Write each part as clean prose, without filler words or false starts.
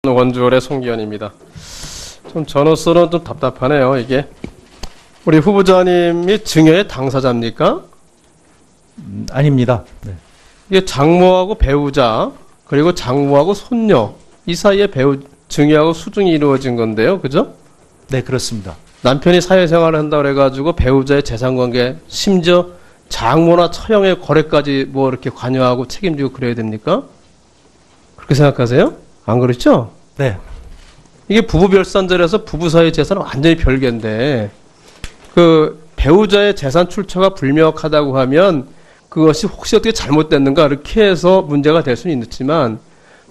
원주월의 송기현입니다. 좀 저로서는 좀 답답하네요. 이게 우리 후보자님이 증여의 당사자입니까? 아닙니다. 네. 이게 장모하고 배우자 그리고 장모하고 손녀 이 사이에 증여하고 수중이 이루어진 건데요. 그죠? 네, 그렇습니다. 남편이 사회생활을 한다고 해가지고 배우자의 재산관계 심지어 장모나 처형의 거래까지 뭐 이렇게 관여하고 책임지고 그래야 됩니까? 그렇게 생각하세요? 안 그렇죠? 네. 이게 부부별산제라서 부부 사이 재산은 완전히 별개인데 그 배우자의 재산 출처가 불명확하다고 하면 그것이 혹시 어떻게 잘못됐는가 이렇게 해서 문제가 될 수는 있지만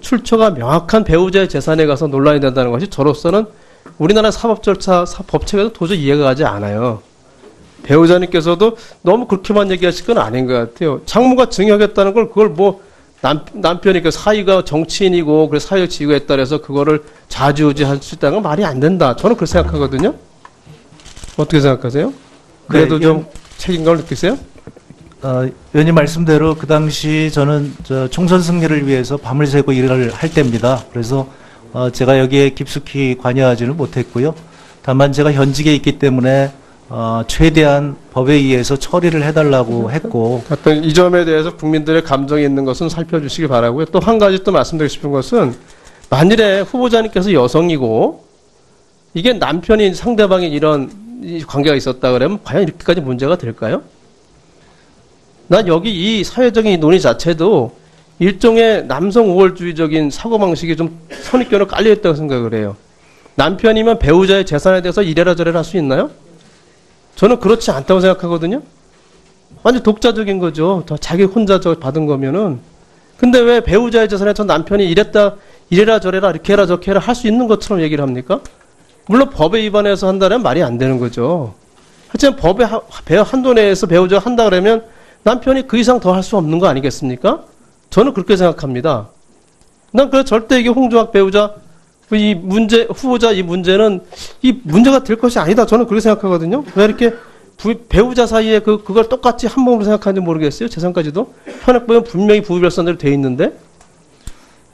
출처가 명확한 배우자의 재산에 가서 논란이 된다는 것이 저로서는 우리나라 사법 절차, 법칙에도 도저히 이해가 가지 않아요. 배우자님께서도 너무 그렇게만 얘기하실 건 아닌 것 같아요. 장모가 증여하겠다는 걸 그걸 뭐 남편이 그 사위가 정치인이고 그래서 사회적 지위가 있다 그래서 그거를 좌지우지할 수 있다는 건 말이 안 된다. 저는 그렇게 생각하거든요. 어떻게 생각하세요? 그래도 네, 좀 책임감을 느끼세요? 의원님 말씀대로 그 당시 저는 총선 승리를 위해서 밤을 새고 일을 할 때입니다. 그래서 제가 여기에 깊숙이 관여하지는 못했고요. 다만 제가 현직에 있기 때문에 최대한 법에 의해서 처리를 해달라고 했고. 어떤 이 점에 대해서 국민들의 감정이 있는 것은 살펴주시기 바라고요. 또 한 가지 또 말씀드리고 싶은 것은 만일에 후보자님께서 여성이고 이게 남편이 상대방이 이런 관계가 있었다 그러면 과연 이렇게까지 문제가 될까요? 난 여기 이 사회적인 논의 자체도 일종의 남성 우월주의적인 사고방식이 좀 선입견으로 깔려있다고 생각을 해요. 남편이면 배우자의 재산에 대해서 이래라 저래라 할 수 있나요? 저는 그렇지 않다고 생각하거든요. 완전 독자적인 거죠. 자기 혼자 받은 거면은. 근데 왜 배우자의 재산에 저 남편이 이래라 저래라 이렇게 해라 저렇게 해라 할 수 있는 것처럼 얘기를 합니까? 물론 법에 위반해서 한다면 말이 안 되는 거죠. 하지만 법의 한도 내에서 배우자가 한다 그러면 남편이 그 이상 더 할 수 없는 거 아니겠습니까? 저는 그렇게 생각합니다. 난 그래서 절대 이게 홍준학 배우자 후보자 이 문제는 이 문제가 될 것이 아니다. 저는 그렇게 생각하거든요. 왜 이렇게 배우자 사이에 그걸 똑같이 한 몸으로 생각하는지 모르겠어요. 재산까지도. 현행 보면 분명히 부부별산대로 돼 있는데.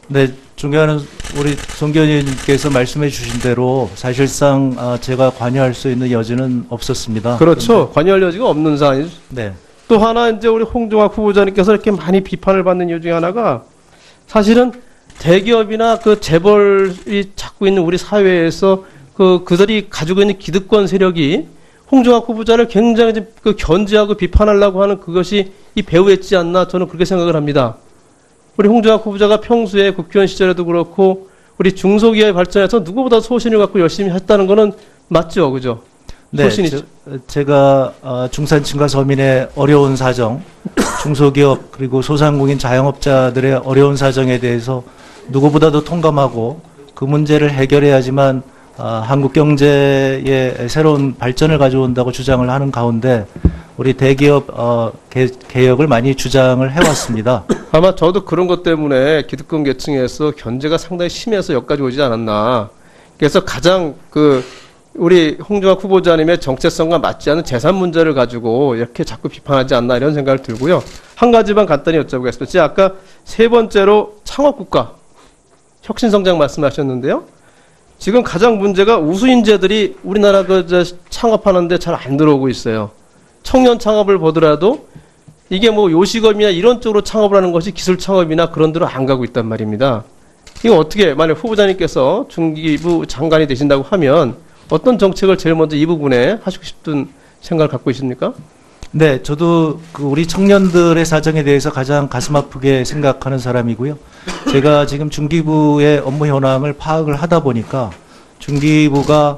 네, 존경하는 우리 송기현 의원님께서 말씀해 주신 대로 사실상 제가 관여할 수 있는 여지는 없었습니다. 그렇죠. 관여할 여지가 없는 사안이죠. 네. 또 하나 이제 우리 홍종학 후보자님께서 이렇게 많이 비판을 받는 이유 중에 하나가 사실은 대기업이나 그 재벌이 찾고 있는 우리 사회에서 그들이 가지고 있는 기득권 세력이 홍종학 후보자를 굉장히 견제하고 비판하려고 하는 그것이 이 배후였지 않나 저는 그렇게 생각을 합니다. 우리 홍종학 후보자가 평소에 국회의원 시절에도 그렇고 우리 중소기업의 발전에서 누구보다 소신을 갖고 열심히 했다는 거는 맞죠, 그죠? 네, 제가 중산층과 서민의 어려운 사정, 중소기업 그리고 소상공인 자영업자들의 어려운 사정에 대해서 누구보다도 통감하고 그 문제를 해결해야지만 한국 경제의 새로운 발전을 가져온다고 주장을 하는 가운데 우리 대기업 개혁을 많이 주장을 해왔습니다. 아마 저도 그런 것 때문에 기득권 계층에서 견제가 상당히 심해서 여기까지 오지 않았나. 그래서 가장 우리 홍준학 후보자님의 정체성과 맞지 않은 재산 문제를 가지고 이렇게 자꾸 비판하지 않나 이런 생각을 들고요. 한 가지만 간단히 여쭤보겠습니다. 제가 아까 세 번째로 창업국가, 혁신성장 말씀하셨는데요. 지금 가장 문제가 우수인재들이 우리나라 창업하는데 잘 안 들어오고 있어요. 청년 창업을 보더라도 이게 뭐 요식업이나 이런 쪽으로 창업을 하는 것이 기술 창업이나 그런 데로 안 가고 있단 말입니다. 이거 어떻게 만약 후보자님께서 중기부 장관이 되신다고 하면 어떤 정책을 제일 먼저 이 부분에 하시고 싶은 생각을 갖고 있습니까? 네, 저도 우리 청년들의 사정에 대해서 가장 가슴 아프게 생각하는 사람이고요. 제가 지금 중기부의 업무 현황을 파악을 하다 보니까 중기부가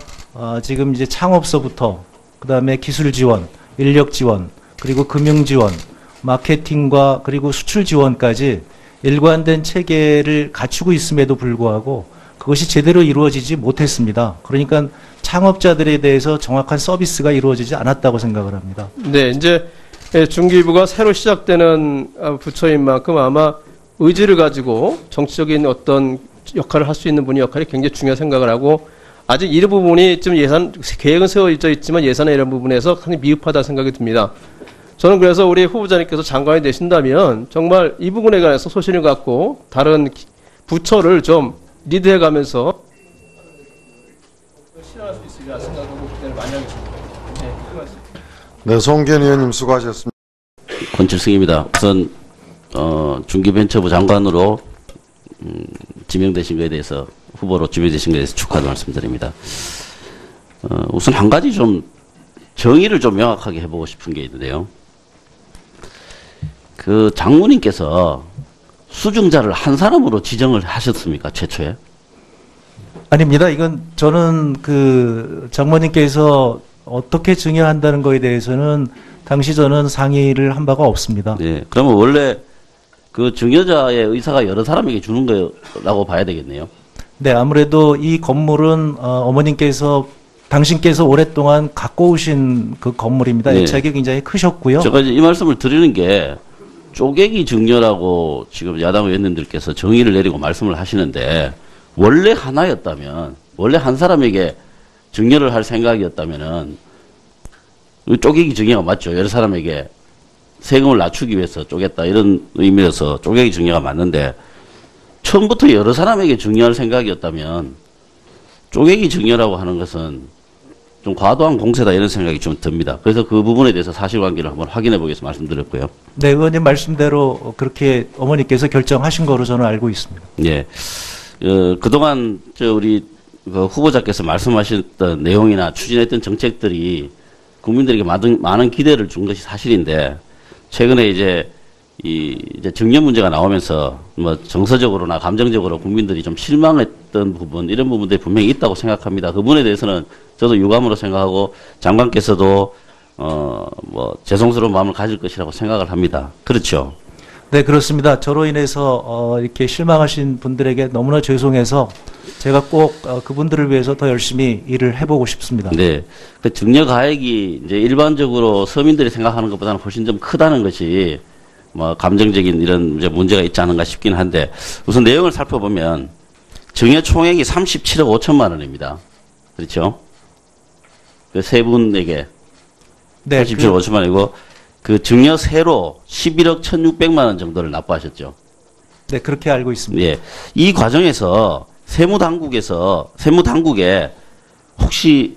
지금 이제 창업서부터 그다음에 기술 지원, 인력 지원, 그리고 금융 지원, 마케팅과 그리고 수출 지원까지 일관된 체계를 갖추고 있음에도 불구하고 그것이 제대로 이루어지지 못했습니다. 그러니까 창업자들에 대해서 정확한 서비스가 이루어지지 않았다고 생각을 합니다. 네, 이제 중기부가 새로 시작되는 부처인 만큼 아마 의지를 가지고 정치적인 어떤 역할을 할 수 있는 분의 역할이 굉장히 중요한 생각을 하고 아직 이 부분이 좀 계획은 세워져 있지만 예산의 이런 부분에서 상당히 미흡하다 생각이 듭니다. 저는 그래서 우리 후보자님께서 장관이 되신다면 정말 이 부분에 관해서 소신을 갖고 다른 부처를 좀 리드해가면서 실현할 수 있으리라 생각하고 기대를 많이 하겠습니다. 네, 그 말씀. 네, 송기현 의원님 수고하셨습니다. 권칠승입니다. 우선 중기벤처부 장관으로 지명되신 것에 대해서 후보로 지명되신 것에 대해서 축하를 말씀드립니다. 우선 한 가지 좀 정의를 좀 명확하게 해보고 싶은 게 있는데요. 그 장모님께서 수증자를 한 사람으로 지정을 하셨습니까? 최초에? 아닙니다. 이건 저는 그 장모님께서 어떻게 증여한다는 거에 대해서는 당시 저는 상의를 한 바가 없습니다. 네. 그러면 원래 그 증여자의 의사가 여러 사람에게 주는 거라고 봐야 되겠네요. 네, 아무래도 이 건물은 어머님께서 당신께서 오랫동안 갖고 오신 그 건물입니다. 네. 애착이 굉장히 크셨고요. 제가 이제 이 말씀을 드리는 게 쪼개기 증여라고 지금 야당 의원님들께서 정의를 내리고 말씀을 하시는데 원래 하나였다면, 원래 한 사람에게 증여를 할 생각이었다면은 쪼개기 증여가 맞죠. 여러 사람에게 세금을 낮추기 위해서 쪼갰다 이런 의미에서 쪼개기 증여가 맞는데 처음부터 여러 사람에게 증여할 생각이었다면 쪼개기 증여라고 하는 것은 좀 과도한 공세다 이런 생각이 좀 듭니다. 그래서 그 부분에 대해서 사실관계를 한번 확인해 보겠습니다. 말씀드렸고요. 네, 의원님 말씀대로 그렇게 어머니께서 결정하신 거로 저는 알고 있습니다. 예. 그동안 우리 그 후보자께서 말씀하셨던 내용이나 추진했던 정책들이 국민들에게 많은 기대를 준 것이 사실인데 최근에 이제 이제 증여 문제가 나오면서 뭐 정서적으로나 감정적으로 국민들이 좀 실망했던 부분 이런 부분들이 분명히 있다고 생각합니다. 그 부분에 대해서는 저도 유감으로 생각하고 장관께서도 뭐 죄송스러운 마음을 가질 것이라고 생각을 합니다. 그렇죠? 네, 그렇습니다. 저로 인해서 이렇게 실망하신 분들에게 너무나 죄송해서 제가 꼭 그분들을 위해서 더 열심히 일을 해보고 싶습니다. 네. 그 증여 가액이 이제 일반적으로 서민들이 생각하는 것보다는 훨씬 좀 크다는 것이 뭐 감정적인 이런 이제 문제가 있지 않은가 싶긴 한데 우선 내용을 살펴보면 증여 총액이 37억 5천만 원입니다. 그렇죠? 그 세 분에게 네, 37억 5천만 원이고 그 증여세로 11억 1,600만 원 정도를 납부하셨죠. 네, 그렇게 알고 있습니다. 예. 이 과정에서 세무당국에 혹시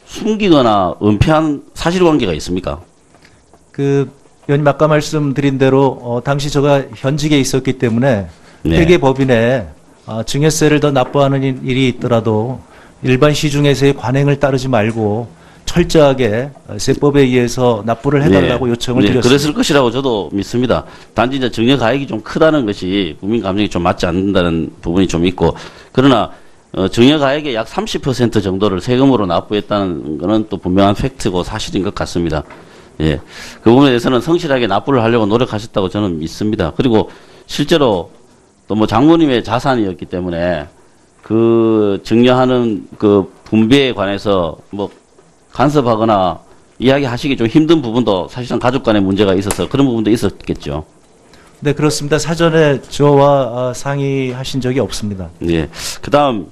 숨기거나 은폐한 사실관계가 있습니까? 그 의원님 아까 말씀드린 대로 당시 제가 현직에 있었기 때문에 네. 회계법인에 증여세를 더 납부하는 일이 있더라도 일반 시중에서의 관행을 따르지 말고 철저하게 세법에 의해서 납부를 해달라고 요청을 드렸습니다. 그랬을 것이라고 저도 믿습니다. 단지 이제 증여 가액이 좀 크다는 것이 국민 감정이 좀 맞지 않는다는 부분이 좀 있고 그러나 증여 가액의 약 30% 정도를 세금으로 납부했다는 것은 또 분명한 팩트고 사실인 것 같습니다. 예. 그 부분에 대해서는 성실하게 납부를 하려고 노력하셨다고 저는 믿습니다. 그리고 실제로 또 뭐 장모님의 자산이었기 때문에 그 증여하는 그 분배에 관해서 뭐 간섭하거나 이야기하시기 좀 힘든 부분도 사실상 가족 간의 문제가 있어서 그런 부분도 있었겠죠. 네, 그렇습니다. 사전에 저와 상의하신 적이 없습니다. 예. 그 다음,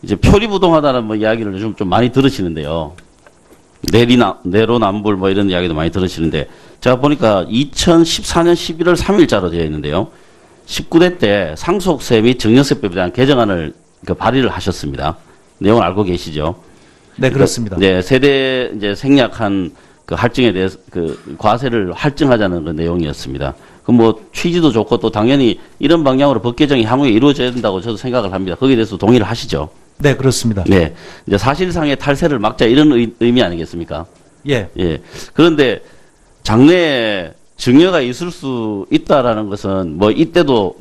이제 표리부동하다는 뭐 이야기를 요즘 좀 많이 들으시는데요. 내로남불 뭐 이런 이야기도 많이 들으시는데, 제가 보니까 2014년 11월 3일자로 되어 있는데요. 19대 때 상속세 및 증여세법에 대한 개정안을 발의를 하셨습니다. 내용을 알고 계시죠? 네, 그렇습니다. 네, 세대 이제 생략한 그 할증에 대해서 그 과세를 할증하자는 그 내용이었습니다. 그 뭐 취지도 좋고 또 당연히 이런 방향으로 법 개정이 향후에 이루어져야 된다고 저도 생각을 합니다. 거기에 대해서 동의를 하시죠? 네, 그렇습니다. 네, 이제 사실상의 탈세를 막자 이런 의미 아니겠습니까? 예. 예. 그런데 장래에 증여가 있을 수 있다라는 것은 뭐 이때도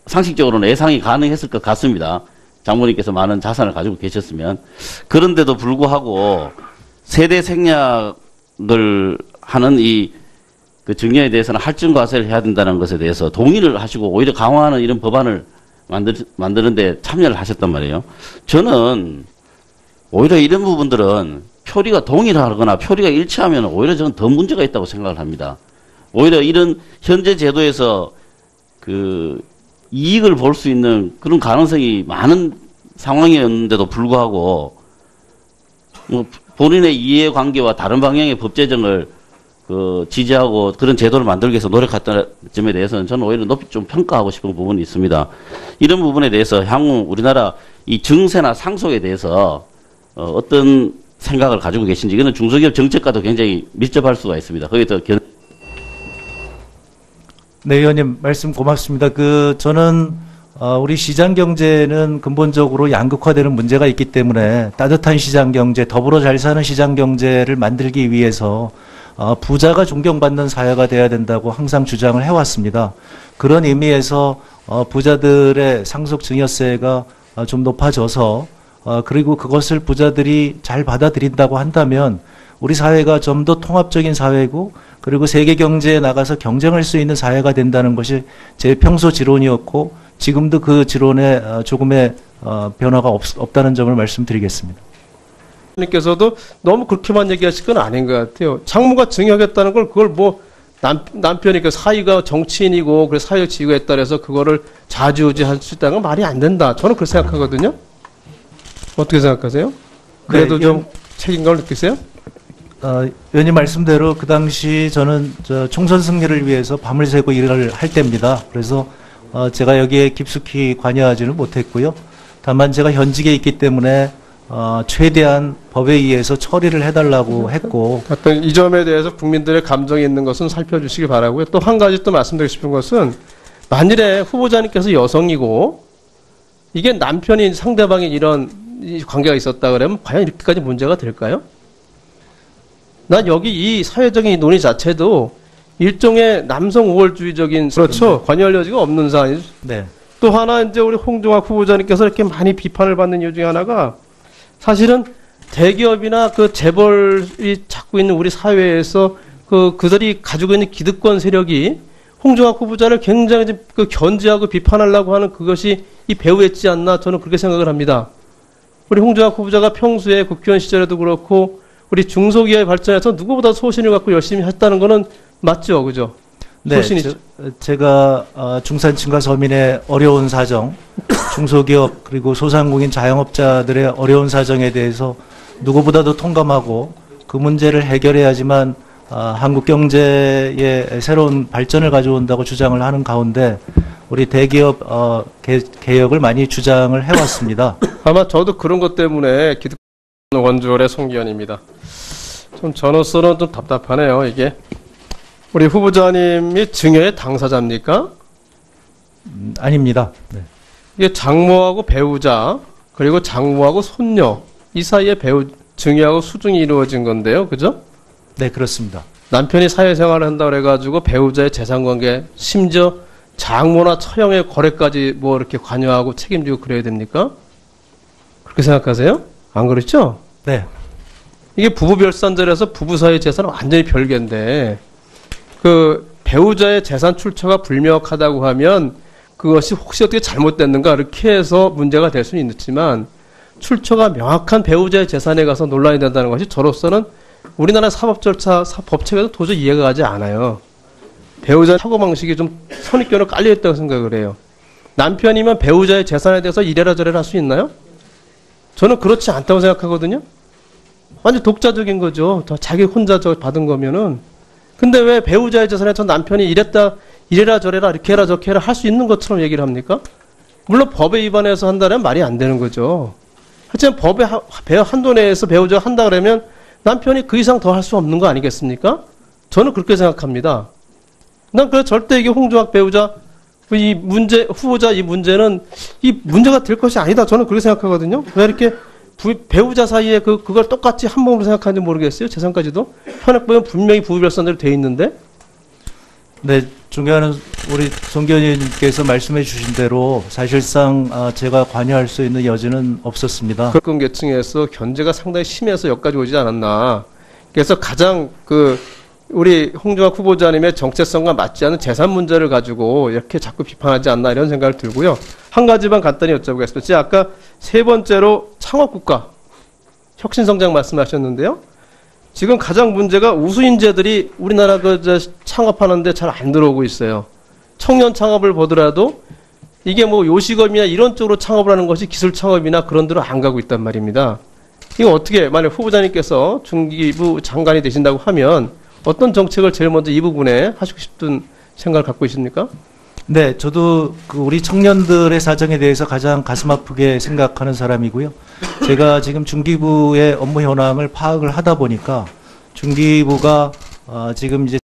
상식적으로는 예상이 가능했을 것 같습니다. 장모님께서 많은 자산을 가지고 계셨으면. 그런데도 불구하고 세대 생략을 하는 이 그 증여에 대해서는 할증과세를 해야 된다는 것에 대해서 동의를 하시고 오히려 강화하는 이런 법안을 만드는데 참여를 하셨단 말이에요. 저는 오히려 이런 부분들은 표리가 동일하거나 표리가 일치하면 오히려 저는 더 문제가 있다고 생각을 합니다. 오히려 이런 현재 제도에서 그 이익을 볼 수 있는 그런 가능성이 많은 상황이었는데도 불구하고 뭐 본인의 이해관계와 다른 방향의 법 제정을 그 지지하고 그런 제도를 만들기 위해서 노력했던 점에 대해서는 저는 오히려 높이 좀 평가하고 싶은 부분이 있습니다. 이런 부분에 대해서 향후 우리나라 이 증세나 상속에 대해서 어떤 생각을 가지고 계신지, 이거는 중소기업 정책과도 굉장히 밀접할 수가 있습니다. 거기에 더 네, 의원님 말씀 고맙습니다. 저는 우리 시장 경제는 근본적으로 양극화되는 문제가 있기 때문에 따뜻한 시장 경제, 더불어 잘 사는 시장 경제를 만들기 위해서 부자가 존경받는 사회가 돼야 된다고 항상 주장을 해왔습니다. 그런 의미에서 부자들의 상속 증여세가 좀 높아져서 그리고 그것을 부자들이 잘 받아들인다고 한다면 우리 사회가 좀 더 통합적인 사회고 그리고 세계 경제에 나가서 경쟁할 수 있는 사회가 된다는 것이 제 평소 지론이었고 지금도 그 지론에 조금의 변화가 없다는 점을 말씀드리겠습니다. 님께서도 너무 그렇게만 얘기하실 건 아닌 것 같아요. 장모가 증여하겠다는 걸 그걸 뭐 남편이 그 사위가 정치인이고 그래서 사회적 지위가 있다 해서 그거를 좌지우지할 수 있다는 건 말이 안 된다. 저는 그렇게 생각하거든요. 어떻게 생각하세요? 그래도 네, 좀 책임감을 느끼세요? 의원님 말씀대로 그 당시 저는 총선 승리를 위해서 밤을 새고 일을 할 때입니다. 그래서 제가 여기에 깊숙이 관여하지는 못했고요. 다만 제가 현직에 있기 때문에 최대한 법에 의해서 처리를 해달라고 했고. 어떤 이 점에 대해서 국민들의 감정이 있는 것은 살펴주시기 바라고요. 또 한 가지 또 말씀드리고 싶은 것은 만일에 후보자님께서 여성이고 이게 남편인 상대방이 이런 관계가 있었다 그러면 과연 이렇게까지 문제가 될까요? 난 여기 이 사회적인 논의 자체도 일종의 남성 우월주의적인 그렇죠. 관여할 여지가 없는 사안이죠. 네. 또 하나 이제 우리 홍종학 후보자님께서 이렇게 많이 비판을 받는 이유 중에 하나가 사실은 대기업이나 그 재벌이 찾고 있는 우리 사회에서 그들이 가지고 있는 기득권 세력이 홍종학 후보자를 굉장히 그 견제하고 비판하려고 하는 그것이 이 배후였지 않나 저는 그렇게 생각을 합니다. 우리 홍종학 후보자가 평소에 국회의원 시절에도 그렇고 우리 중소기업의 발전에서 누구보다 소신을 갖고 열심히 했다는 거는 맞죠, 그죠? 네, 소신이죠. 제가 중산층과 서민의 어려운 사정, 중소기업 그리고 소상공인 자영업자들의 어려운 사정에 대해서 누구보다도 통감하고 그 문제를 해결해야지만 한국 경제의 새로운 발전을 가져온다고 주장을 하는 가운데 우리 대기업 개혁을 많이 주장을 해왔습니다. 아마 저도 그런 것 때문에 기득권 원주월의 송기현입니다. 좀 저로서는 좀 답답하네요, 이게. 우리 후보자님이 증여의 당사자입니까? 아닙니다. 네. 이게 장모하고 배우자, 그리고 장모하고 손녀, 이 사이에 증여하고 수중이 이루어진 건데요, 그죠? 네, 그렇습니다. 남편이 사회생활을 한다고 해가지고 배우자의 재산관계, 심지어 장모나 처형의 거래까지 뭐 이렇게 관여하고 책임지고 그래야 됩니까? 그렇게 생각하세요? 안 그렇죠? 네. 이게 부부별산제라서 부부 사이 재산은 완전히 별개인데 그 배우자의 재산 출처가 불명확하다고 하면 그것이 혹시 어떻게 잘못됐는가 이렇게 해서 문제가 될 수는 있지만 출처가 명확한 배우자의 재산에 가서 논란이 된다는 것이 저로서는 우리나라 사법 절차, 법체계도 도저히 이해가 가지 않아요. 배우자의 사고방식이 좀 선입견으로 깔려있다고 생각을 해요. 남편이면 배우자의 재산에 대해서 이래라 저래라 할 수 있나요? 저는 그렇지 않다고 생각하거든요. 완전 독자적인 거죠. 자기 혼자 받은 거면은. 근데 왜 배우자의 재산에 저 남편이 이래라 저래라 이렇게 해라 저렇게 해라 할 수 있는 것처럼 얘기를 합니까? 물론 법에 위반해서 한다면 말이 안 되는 거죠. 하지만 법의 한도 내에서 배우자가 한다 그러면 남편이 그 이상 더 할 수 없는 거 아니겠습니까? 저는 그렇게 생각합니다. 난 그래서 절대 이게 홍종학 배우자 후보자 이 문제는 이 문제가 될 것이 아니다. 저는 그렇게 생각하거든요. 왜 이렇게 배우자 사이에 그걸 똑같이 한 몸으로 생각하는지 모르겠어요. 재산까지도. 현행 보면 분명히 부부별산대로 돼 있는데. 네, 존경하는 우리 송기현 의원님께서 말씀해 주신 대로 사실상 제가 관여할 수 있는 여지는 없었습니다. 특권 계층에서 견제가 상당히 심해서 여기까지 오지 않았나. 그래서 가장 우리 홍종학 후보자님의 정체성과 맞지 않는 재산 문제를 가지고 이렇게 자꾸 비판하지 않나 이런 생각을 들고요. 한 가지만 간단히 여쭤보겠습니다. 제가 아까 세 번째로 창업국가, 혁신성장 말씀하셨는데요. 지금 가장 문제가 우수인재들이 우리나라 창업하는데 잘 안 들어오고 있어요. 청년 창업을 보더라도 이게 뭐 요식업이나 이런 쪽으로 창업을 하는 것이 기술 창업이나 그런 데로 안 가고 있단 말입니다. 이거 어떻게 만약 후보자님께서 중기부 장관이 되신다고 하면 어떤 정책을 제일 먼저 이 부분에 하시고 싶은 생각을 갖고 있습니까? 네, 저도 그 우리 청년들의 사정에 대해서 가장 가슴 아프게 생각하는 사람이고요. 제가 지금 중기부의 업무 현황을 파악을 하다 보니까 중기부가 지금 이제